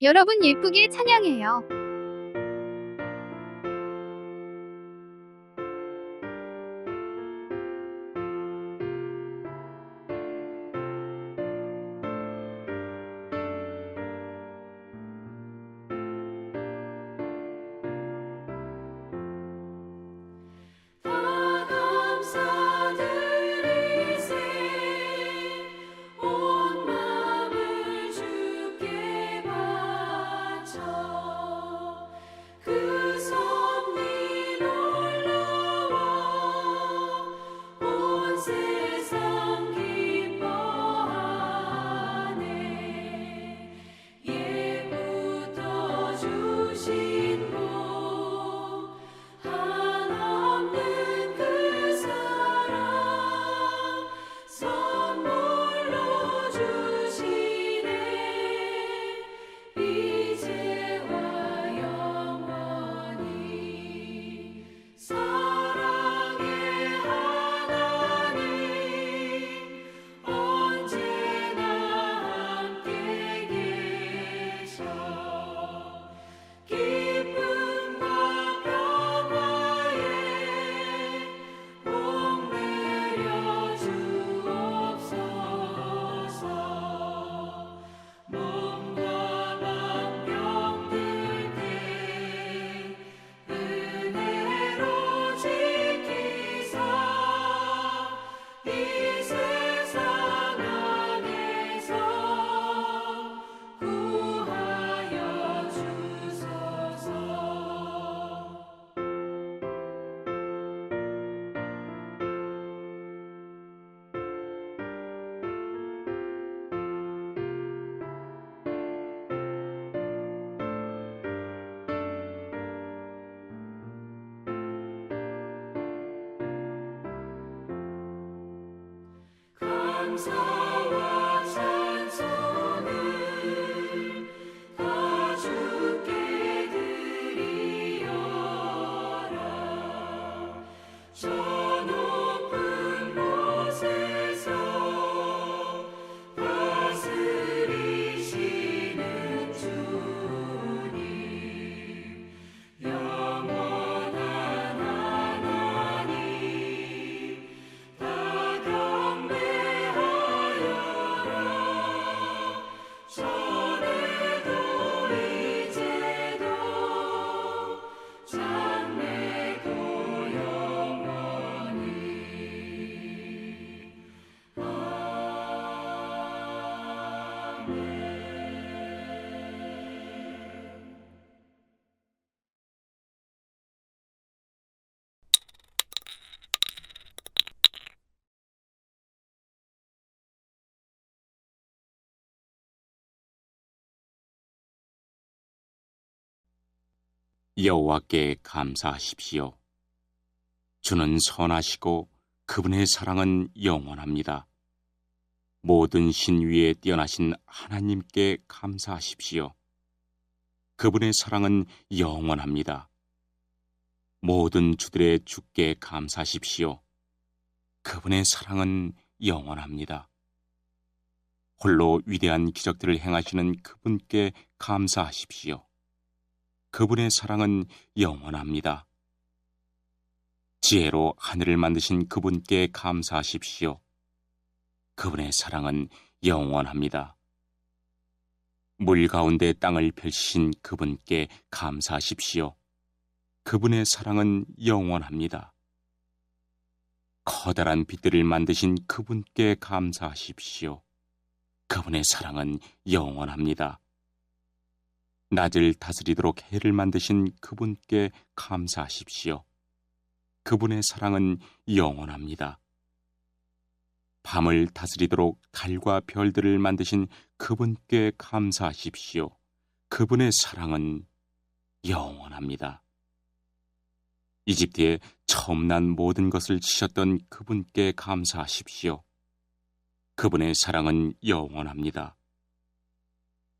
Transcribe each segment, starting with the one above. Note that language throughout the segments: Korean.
여러분 예쁘게 찬양해요. 감사와 찬송을 다 주께 드리어라. 저 높은 곳에서 다스리시는 주님, 영원한 하나님, 다 경배하여라. 전에도 이제도 장래도 영원히. 여호와께 감사하십시오. 주는 선하시고 그분의 사랑은 영원합니다. 모든 신 위에 뛰어나신 하나님께 감사하십시오. 그분의 사랑은 영원합니다. 모든 주들의 주께 감사하십시오. 그분의 사랑은 영원합니다. 홀로 위대한 기적들을 행하시는 그분께 감사하십시오. 그분의 사랑은 영원합니다. 지혜로 하늘을 만드신 그분께 감사하십시오. 그분의 사랑은 영원합니다. 물 가운데 땅을 펼치신 그분께 감사하십시오. 그분의 사랑은 영원합니다. 커다란 빛들을 만드신 그분께 감사하십시오. 그분의 사랑은 영원합니다. 낮을 다스리도록 해를 만드신 그분께 감사하십시오. 그분의 사랑은 영원합니다. 밤을 다스리도록 달과 별들을 만드신 그분께 감사하십시오. 그분의 사랑은 영원합니다. 이집트에 처음 난 모든 것을 지셨던 그분께 감사하십시오. 그분의 사랑은 영원합니다.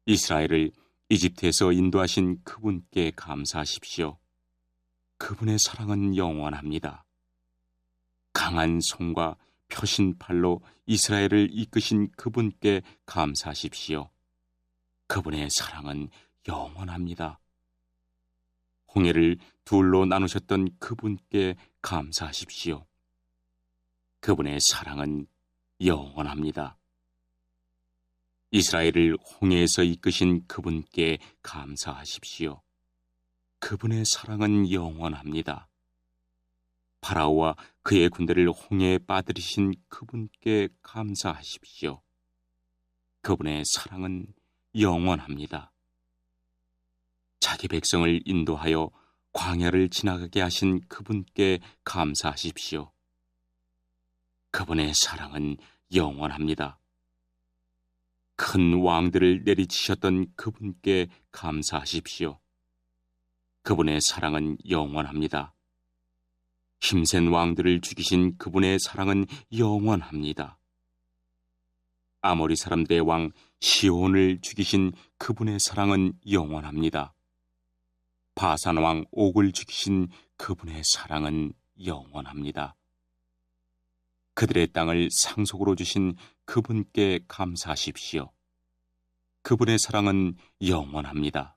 이스라엘을 이집트에서 인도하신 그분께 감사하십시오. 그분의 사랑은 영원합니다. 강한 손과 펴신 팔로 이스라엘을 이끄신 그분께 감사하십시오. 그분의 사랑은 영원합니다. 홍해를 둘로 나누셨던 그분께 감사하십시오. 그분의 사랑은 영원합니다. 이스라엘을 홍해에서 이끄신 그분께 감사하십시오. 그분의 사랑은 영원합니다. 파라오와 그의 군대를 홍해에 빠뜨리신 그분께 감사하십시오. 그분의 사랑은 영원합니다. 자기 백성을 인도하여 광야를 지나가게 하신 그분께 감사하십시오. 그분의 사랑은 영원합니다. 큰 왕들을 내리치셨던 그분께 감사하십시오. 그분의 사랑은 영원합니다. 힘센 왕들을 죽이신 그분의 사랑은 영원합니다. 아모리 사람들의 왕 시온을 죽이신 그분의 사랑은 영원합니다. 바산 왕 옥을 죽이신 그분의 사랑은 영원합니다. 그들의 땅을 상속으로 주신 그분께 감사하십시오. 그분의 사랑은 영원합니다.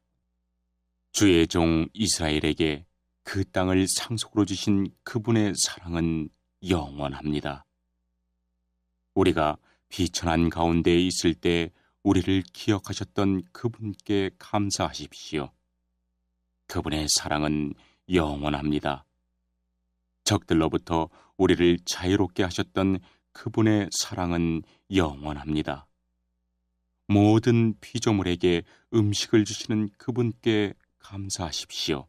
주의 종 이스라엘에게 그 땅을 상속으로 주신 그분의 사랑은 영원합니다. 우리가 비천한 가운데에 있을 때 우리를 기억하셨던 그분께 감사하십시오. 그분의 사랑은 영원합니다. 적들로부터 우리를 자유롭게 하셨던 그분의 사랑은 영원합니다. 모든 피조물에게 음식을 주시는 그분께 감사하십시오.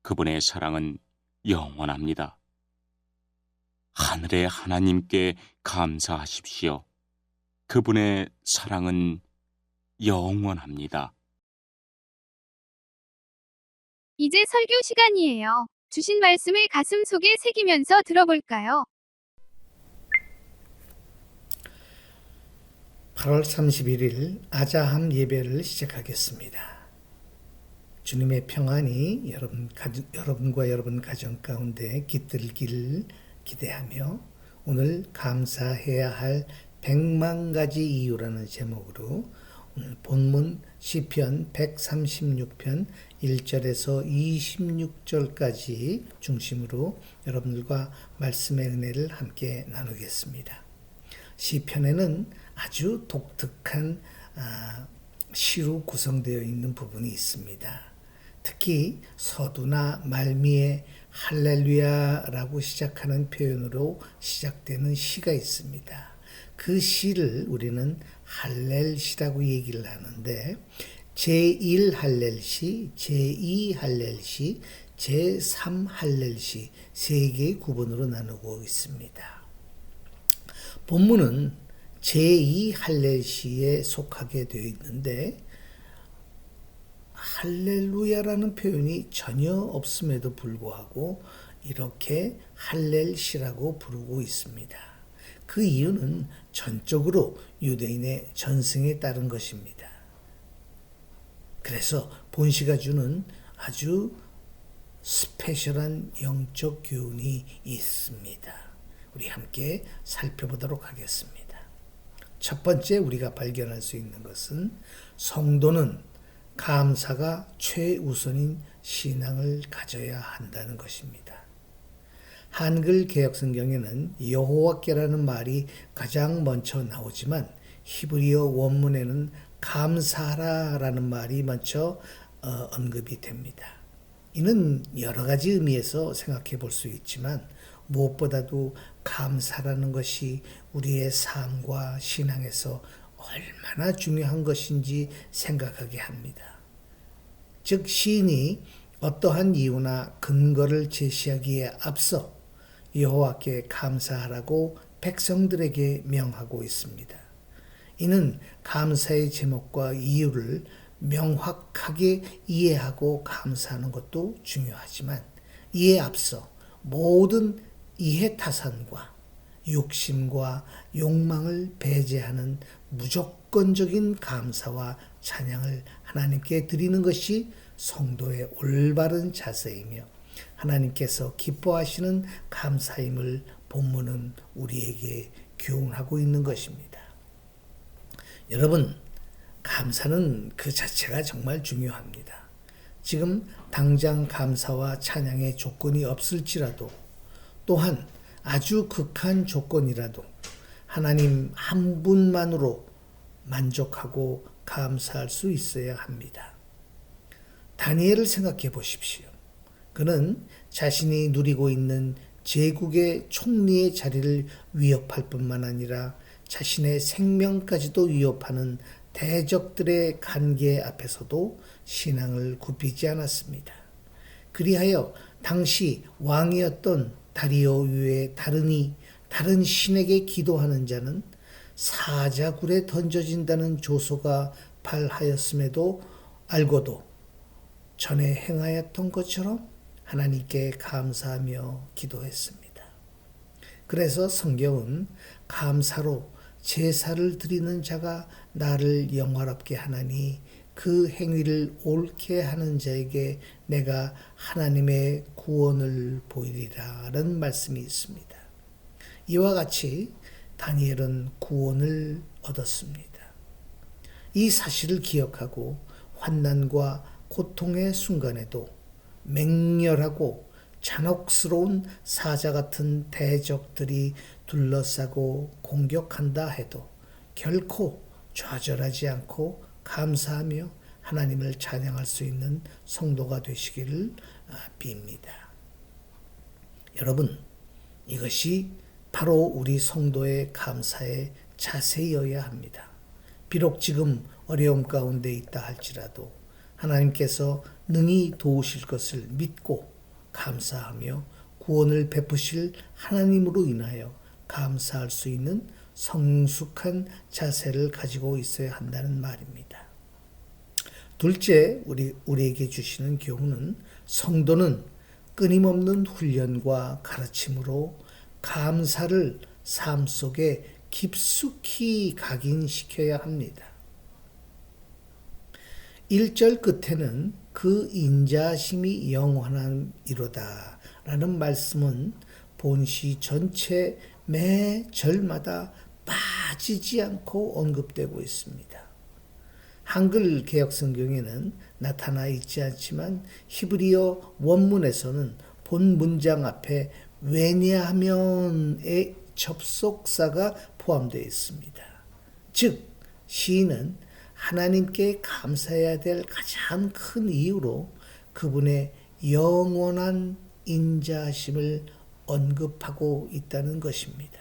그분의 사랑은 영원합니다. 하늘의 하나님께 감사하십시오. 그분의 사랑은 영원합니다. 이제 설교 시간이에요. 주신 말씀을 가슴 속에 새기면서 들어볼까요? 8월 31일 아자함 예배를 시작하겠습니다. 주님의 평안이 여러분과 여러분 가정 가운데 깃들길 기대하며 오늘 감사해야 할 100만 가지 이유라는 제목으로 오늘 본문 시편 136편 1절에서 26절까지 중심으로 여러분들과 말씀의 은혜를 함께 나누겠습니다. 시편에는 아주 독특한 시로 구성되어 있는 부분이 있습니다. 특히 서두나 말미에 할렐루야라고 시작하는 표현으로 시작되는 시가 있습니다. 그 시를 우리는 할렐시라고 얘기를 하는데 제1 할렐시, 제2 할렐시, 제3 할렐시 세 개의 구분으로 나누고 있습니다. 본문은 제2 할렐시에 속하게 되어 있는데 할렐루야라는 표현이 전혀 없음에도 불구하고 이렇게 할렐시라고 부르고 있습니다. 그 이유는 전적으로 유대인의 전승에 따른 것입니다. 그래서 본시가 주는 아주 스페셜한 영적 교훈이 있습니다. 우리 함께 살펴보도록 하겠습니다. 첫 번째 우리가 발견할 수 있는 것은 성도는 감사가 최우선인 신앙을 가져야 한다는 것입니다. 한글 개역성경에는 여호와께라는 말이 가장 먼저 나오지만 히브리어 원문에는 감사하라라는 말이 먼저 언급이 됩니다. 이는 여러 가지 의미에서 생각해 볼 수 있지만 무엇보다도 감사라는 것이 우리의 삶과 신앙에서 얼마나 중요한 것인지 생각하게 합니다. 즉 시인이 어떠한 이유나 근거를 제시하기에 앞서 여호와께 감사하라고 백성들에게 명하고 있습니다. 이는 감사의 제목과 이유를 명확하게 이해하고 감사하는 것도 중요하지만 이에 앞서 모든 이해타산과 욕심과 욕망을 배제하는 무조건적인 감사와 찬양을 하나님께 드리는 것이 성도의 올바른 자세이며 하나님께서 기뻐하시는 감사임을 본문은 우리에게 교훈하고 있는 것입니다. 여러분, 감사는 그 자체가 정말 중요합니다. 지금 당장 감사와 찬양의 조건이 없을지라도 또한 아주 극한 조건이라도 하나님 한 분만으로 만족하고 감사할 수 있어야 합니다. 다니엘을 생각해 보십시오. 그는 자신이 누리고 있는 제국의 총리의 자리를 위협할 뿐만 아니라 자신의 생명까지도 위협하는 대적들의 간계 앞에서도 신앙을 굽히지 않았습니다. 그리하여 당시 왕이었던 다리오 위에 다른 신에게 기도하는 자는 사자굴에 던져진다는 조소가 발하였음에도 알고도 전에 행하였던 것처럼 하나님께 감사하며 기도했습니다. 그래서 성경은 감사로 제사를 드리는 자가 나를 영화롭게 하나니 그 행위를 옳게 하는 자에게 내가 하나님의 구원을 보이리라는 말씀이 있습니다. 이와 같이 다니엘은 구원을 얻었습니다. 이 사실을 기억하고 환난과 고통의 순간에도 맹렬하고 잔혹스러운 사자 같은 대적들이 둘러싸고 공격한다 해도 결코 좌절하지 않고 감사하며 하나님을 찬양할 수 있는 성도가 되시기를 빕니다. 여러분, 이것이 바로 우리 성도의 감사의 자세여야 합니다. 비록 지금 어려움 가운데 있다 할지라도 하나님께서 능히 도우실 것을 믿고 감사하며 구원을 베푸실 하나님으로 인하여 감사할 수 있는 성숙한 자세를 가지고 있어야 한다는 말입니다. 둘째, 우리에게 주시는 교훈은 성도는 끊임없는 훈련과 가르침으로 감사를 삶 속에 깊숙이 각인시켜야 합니다. 1절 끝에는 그 인자심이 영원함이로다 라는 말씀은 본시 전체 매 절마다 빠지지 않고 언급되고 있습니다. 한글 개역 성경에는 나타나 있지 않지만 히브리어 원문에서는 본 문장 앞에 왜냐하면의 접속사가 포함되어 있습니다. 즉 시인은 하나님께 감사해야 될 가장 큰 이유로 그분의 영원한 인자하심을 언급하고 있다는 것입니다.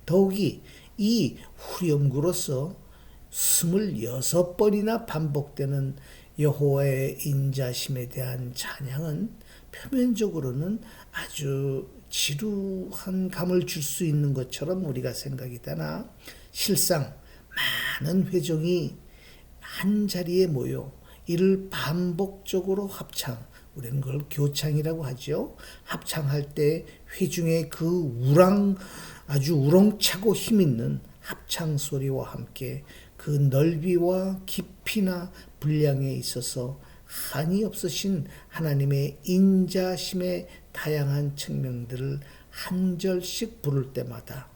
더욱이 이 후렴구로서 26번이나 반복되는 여호와의 인자심에 대한 찬양은 표면적으로는 아주 지루한 감을 줄 수 있는 것처럼 우리가 생각이 되나 실상 많은 회종이 한 자리에 모여 이를 반복적으로 합창, 우리는 그걸 교창이라고 하죠. 합창할 때 회중의 그 아주 우렁차고 힘있는 합창 소리와 함께 그 넓이와 깊이나 분량에 있어서 한이 없으신 하나님의 인자심의 다양한 측면들을 한 절씩 부를 때마다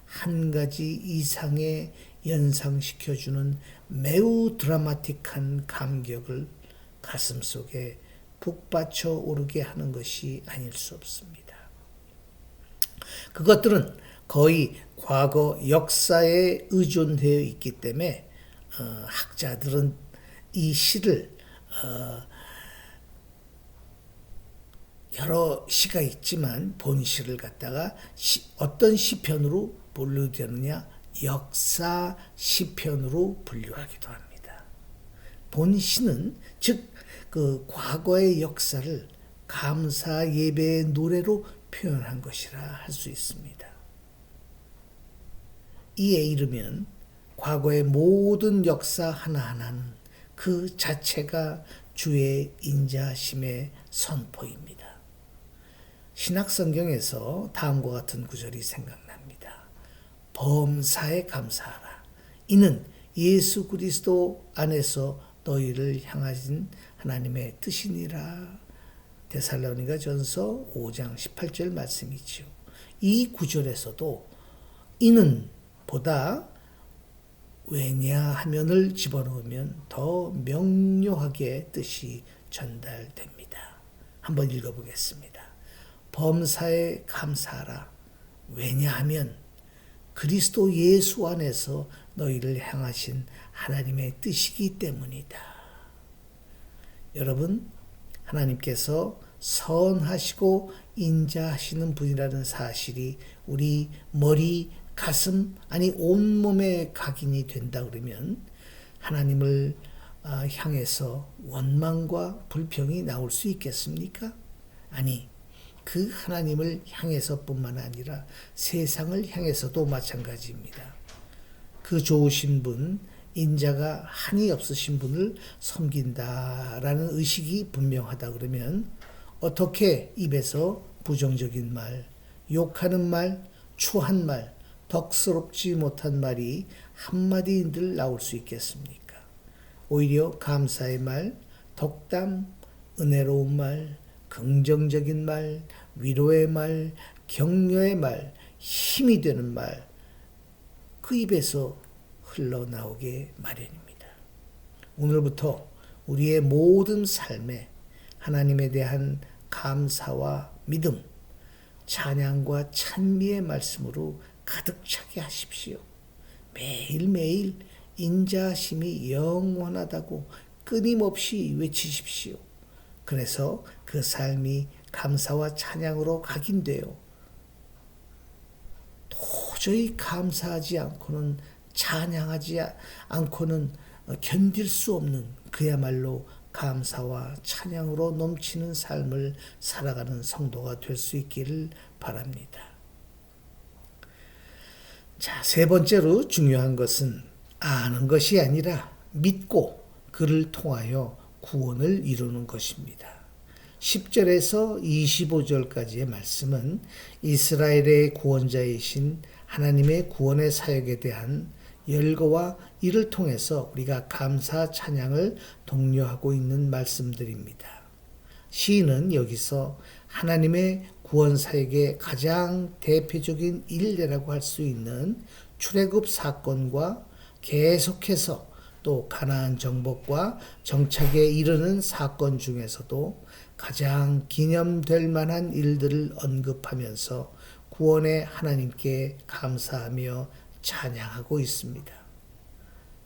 한 가지 이상의 연상시켜주는 매우 드라마틱한 감격을 가슴속에 북받쳐 오르게 하는 것이 아닐 수 없습니다. 그것들은 거의 과거 역사에 의존되어 있기 때문에 학자들은 이 시를 여러 시가 있지만 본시를 갖다가 어떤 시편으로 분류되느냐, 역사 시편으로 분류하기도 합니다. 본시는 즉 그 과거의 역사를 감사 예배의 노래로 표현한 것이라 할 수 있습니다. 이에 이르면 과거의 모든 역사 하나하나는 그 자체가 주의 인자심의 선포입니다. 신약성경에서 다음과 같은 구절이 생각납니다. 범사에 감사하라. 이는 예수 그리스도 안에서 너희를 향하신 하나님의 뜻이니라. 데살로니가전서 5장 18절 말씀이지요. 이 구절에서도 이는 보다 왜냐하면을 집어넣으면 더 명료하게 뜻이 전달됩니다. 한번 읽어보겠습니다. 범사에 감사하라. 왜냐하면 그리스도 예수 안에서 너희를 향하신 하나님의 뜻이기 때문이다. 여러분, 하나님께서 선하시고 인자하시는 분이라는 사실이 우리 머리, 가슴, 아니 온몸에 각인이 된다 그러면 하나님을 향해서 원망과 불평이 나올 수 있겠습니까? 아니, 그 하나님을 향해서뿐만 아니라 세상을 향해서도 마찬가지입니다. 그 좋으신 분, 인자가 한이 없으신 분을 섬긴다라는 의식이 분명하다 그러면 어떻게 입에서 부정적인 말, 욕하는 말, 추한 말, 덕스럽지 못한 말이 한마디인들 나올 수 있겠습니까? 오히려 감사의 말, 덕담, 은혜로운 말, 긍정적인 말, 위로의 말, 격려의 말, 힘이 되는 말, 그 입에서 흘러나오게 마련입니다. 오늘부터 우리의 모든 삶에 하나님에 대한 감사와 믿음, 찬양과 찬미의 말씀으로 가득 차게 하십시오. 매일매일 인자하심이 영원하다고 끊임없이 외치십시오. 그래서 그 삶이 감사와 찬양으로 각인되어 도저히 감사하지 않고는 찬양하지 않고는 견딜 수 없는 그야말로 감사와 찬양으로 넘치는 삶을 살아가는 성도가 될 수 있기를 바랍니다. 자, 세 번째로 중요한 것은 아는 것이 아니라 믿고 그를 통하여 구원을 이루는 것입니다. 10절에서 25절까지의 말씀은 이스라엘의 구원자이신 하나님의 구원의 사역에 대한 열거와 이를 통해서 우리가 감사 찬양을 독려하고 있는 말씀들입니다. 시인은 여기서 하나님의 구원 사역의 가장 대표적인 일례라고 할 수 있는 출애굽 사건과 계속해서 또 가나안 정복과 정착에 이르는 사건 중에서도 가장 기념될 만한 일들을 언급하면서 구원의 하나님께 감사하며 찬양하고 있습니다.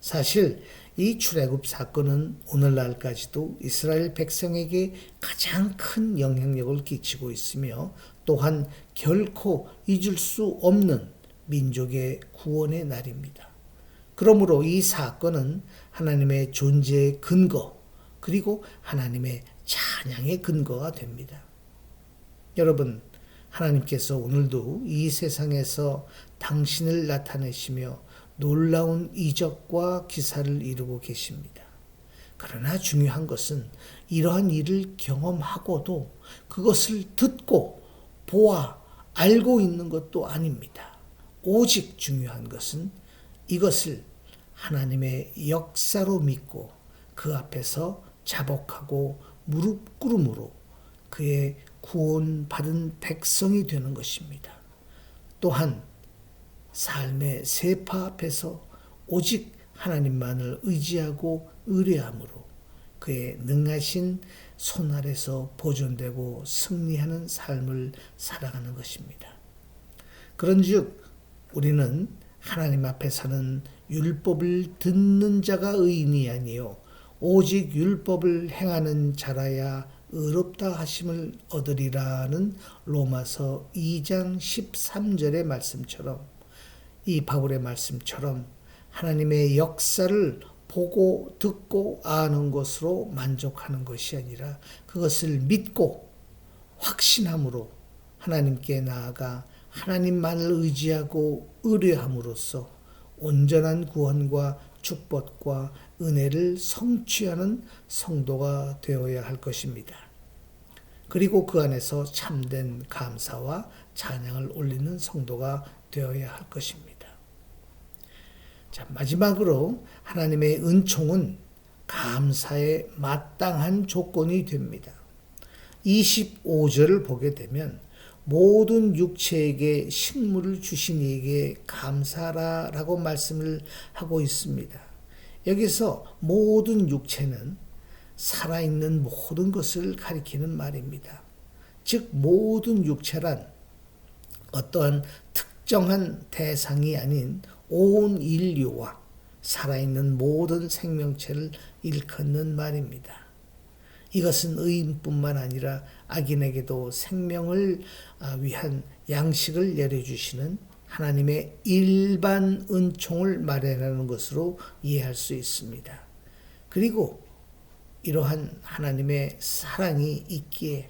사실 이 출애굽 사건은 오늘날까지도 이스라엘 백성에게 가장 큰 영향력을 끼치고 있으며 또한 결코 잊을 수 없는 민족의 구원의 날입니다. 그러므로 이 사건은 하나님의 존재의 근거 그리고 하나님의 찬양의 근거가 됩니다. 여러분, 하나님께서 오늘도 이 세상에서 당신을 나타내시며 놀라운 이적과 기사를 이루고 계십니다. 그러나 중요한 것은 이러한 일을 경험하고도 그것을 듣고 보아 알고 있는 것도 아닙니다. 오직 중요한 것은 이것을 하나님의 역사로 믿고 그 앞에서 자복하고 무릎 꿇음으로 그의 구원받은 백성이 되는 것입니다. 또한 삶의 세파 앞에서 오직 하나님만을 의지하고 의뢰함으로 그의 능하신 손 아래서 보존되고 승리하는 삶을 살아가는 것입니다. 그런즉 우리는 하나님 앞에 사는 율법을 듣는 자가 의인이 아니요 오직 율법을 행하는 자라야 의롭다 하심을 얻으리라는 로마서 2장 13절의 말씀처럼 이 바울의 말씀처럼 하나님의 역사를 보고 듣고 아는 것으로 만족하는 것이 아니라 그것을 믿고 확신함으로 하나님께 나아가 하나님만을 의지하고 의뢰함으로써 온전한 구원과 축복과 은혜를 성취하는 성도가 되어야 할 것입니다. 그리고 그 안에서 참된 감사와 찬양을 올리는 성도가 되어야 할 것입니다. 자, 마지막으로 하나님의 은총은 감사에 마땅한 조건이 됩니다. 25절을 보게 되면 모든 육체에게 식물을 주신 이에게 감사하라라고 말씀을 하고 있습니다. 여기서 모든 육체는 살아있는 모든 것을 가리키는 말입니다. 즉 모든 육체란 어떠한 특정한 대상이 아닌 온 인류와 살아있는 모든 생명체를 일컫는 말입니다. 이것은 의인뿐만 아니라 악인에게도 생명을 위한 양식을 내려주시는 하나님의 일반 은총을 말하는 것으로 이해할 수 있습니다. 그리고 이러한 하나님의 사랑이 있기에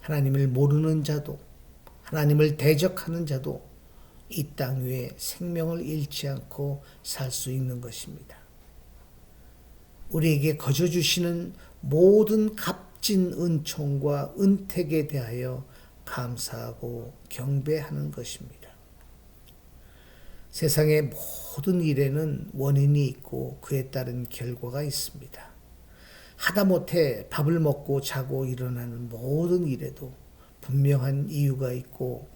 하나님을 모르는 자도 하나님을 대적하는 자도 이 땅 위에 생명을 잃지 않고 살 수 있는 것입니다. 우리에게 거저 주시는 모든 값진 은총과 은택에 대하여 감사하고 경배하는 것입니다. 세상의 모든 일에는 원인이 있고 그에 따른 결과가 있습니다. 하다못해 밥을 먹고 자고 일어나는 모든 일에도 분명한 이유가 있고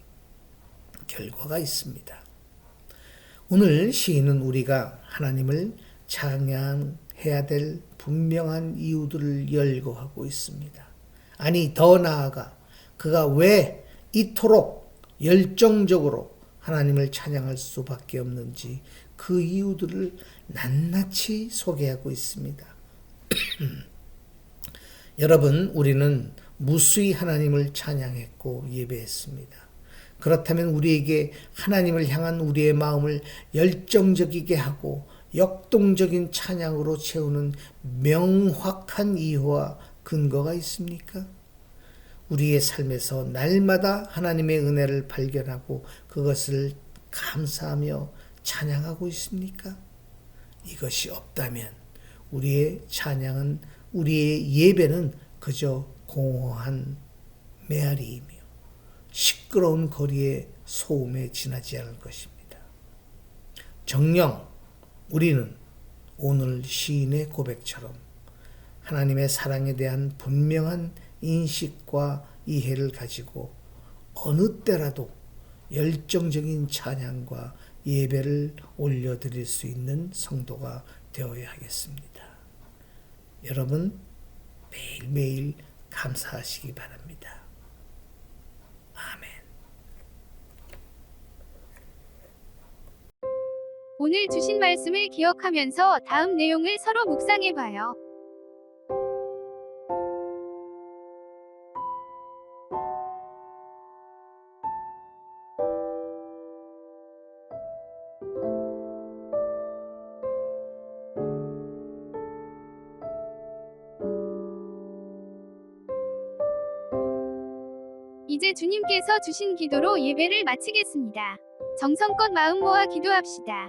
결과가 있습니다. 오늘 시인은 우리가 하나님을 찬양해야 될 분명한 이유들을 열거하고 있습니다. 아니 더 나아가 그가 왜 이토록 열정적으로 하나님을 찬양할 수밖에 없는지 그 이유들을 낱낱이 소개하고 있습니다. 여러분, 우리는 무수히 하나님을 찬양했고 예배했습니다. 그렇다면 우리에게 하나님을 향한 우리의 마음을 열정적이게 하고 역동적인 찬양으로 채우는 명확한 이유와 근거가 있습니까? 우리의 삶에서 날마다 하나님의 은혜를 발견하고 그것을 감사하며 찬양하고 있습니까? 이것이 없다면 우리의 찬양은, 우리의 예배는 그저 공허한 메아리이며 시끄러운 거리의 소음에 지나지 않을 것입니다. 정녕 우리는 오늘 시인의 고백처럼 하나님의 사랑에 대한 분명한 인식과 이해를 가지고 어느 때라도 열정적인 찬양과 예배를 올려드릴 수 있는 성도가 되어야 하겠습니다. 여러분, 매일매일 감사하시기 바랍니다. 아멘. 오늘 주신 말씀을 기억하면서 다음 내용을 서로 묵상해봐요. 이제 주님께서 주신 기도로 예배를 마치겠습니다. 정성껏 마음 모아 기도합시다.